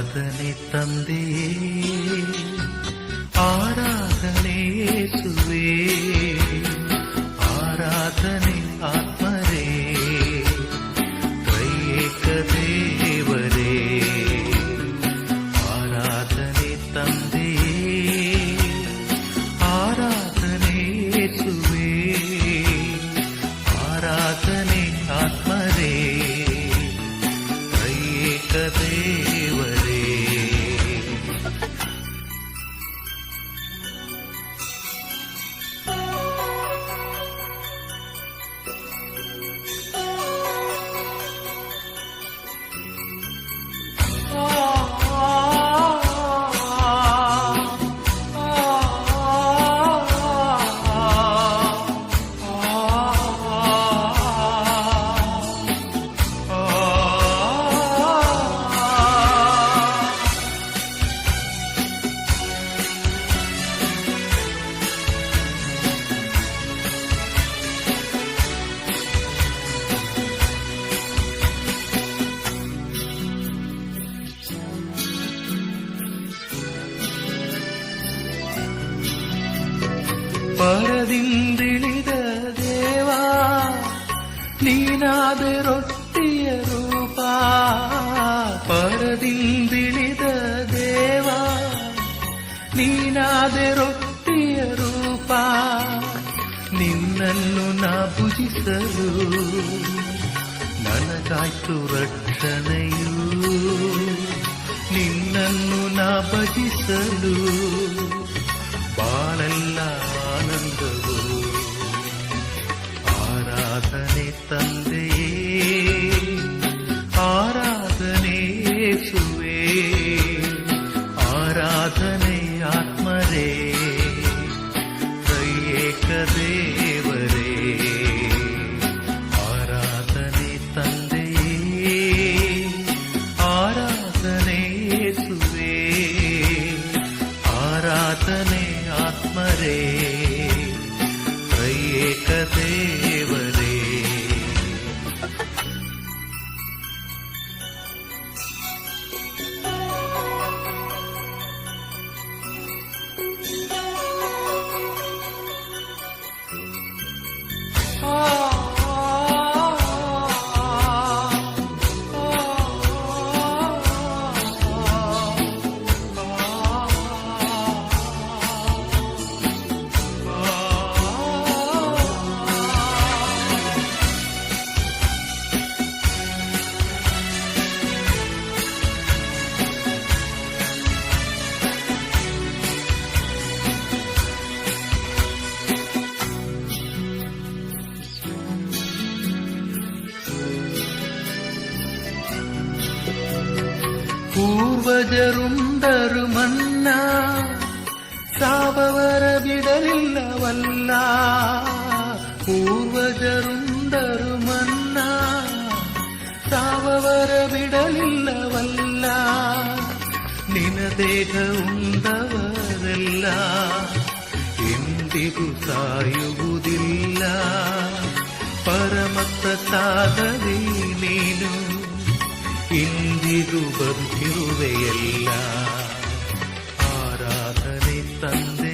ಆರಾಧನೆ ತಂದೆಯೇ, ಆರಾಧನೆ ಯೇಸುವೇ, ಆರಾಧನೆ ಆತ್ಮರೇ, ತ್ರೈಯೇಕ ದೇವರೇ. ಆರಾಧನೆ ತಂದೆಯೇ, ಆರಾಧನೆ ಯೇಸುವೇ, ಆರಾಧನೆ ಆತ್ಮರೇ, ತ್ರೈಯೇಕ ದೇವರೇ. ಪರದಿಂದಿಳಿದ ದೇವಾ, ನೀನಾದೆ ರೊಟ್ಟಿಯ ರೂಪ. ಪರದಿಂದಿಳಿದ ದೇವಾ, ನೀನಾದೆ ರೊಟ್ಟಿಯ ರೂಪ. ನಿನ್ನನ್ನು ನಾ ಭುಜಿಸಲು ನನಗಾಯ್ತು ರಕ್ಷಣೆಯು. ನಿನ್ನನ್ನು ನಾ ಭಜಿಸಲು ಬಾಳೆಲ್ಲ ಆನಂದವು. ಆರಾಧನೆ ತಂದೆಯೇ, ಆರಾಧನೆ ಯೇಸುವೇ, ಆರಾಧನೆ ಆತ್ಮರೇ, ತ್ರೈಯೇಕ ದೇವರೇ. ಆರಾಧನೆ ತಂದೆಯೇ, ಆರಾಧನೆ ಯೇಸುವೇ, ಆರಾಧನೆ ಆತ್ಮರೇ, ತ್ರೈಯೇಕ ದೇವರೇ. ಪೂರ್ವಜರುಂಡರು ಮನ್ನಾ, ಸಾವವರ ಬಿಡಲಿಲ್ಲವಲ್ಲ. ಪೂರ್ವಜರುಂಡರು ಮನ್ನಾ, ಸಾವವರ ಬಿಡಲಿಲ್ಲವಲ್ಲ. ನಿನ ದೇಹ ಉಂಡವರೆಲ್ಲ ಎಂದಿಗೂ ಸಾಯುವುದಿಲ್ಲ. ಪರಮತ್ತ ಸಾಧನೆ ನೀನು ಇಂದಿಗೂ ಬಂದಿರುವೆಯಲ್ಲ. ಆರಾಧನೆ ತಂದೆ,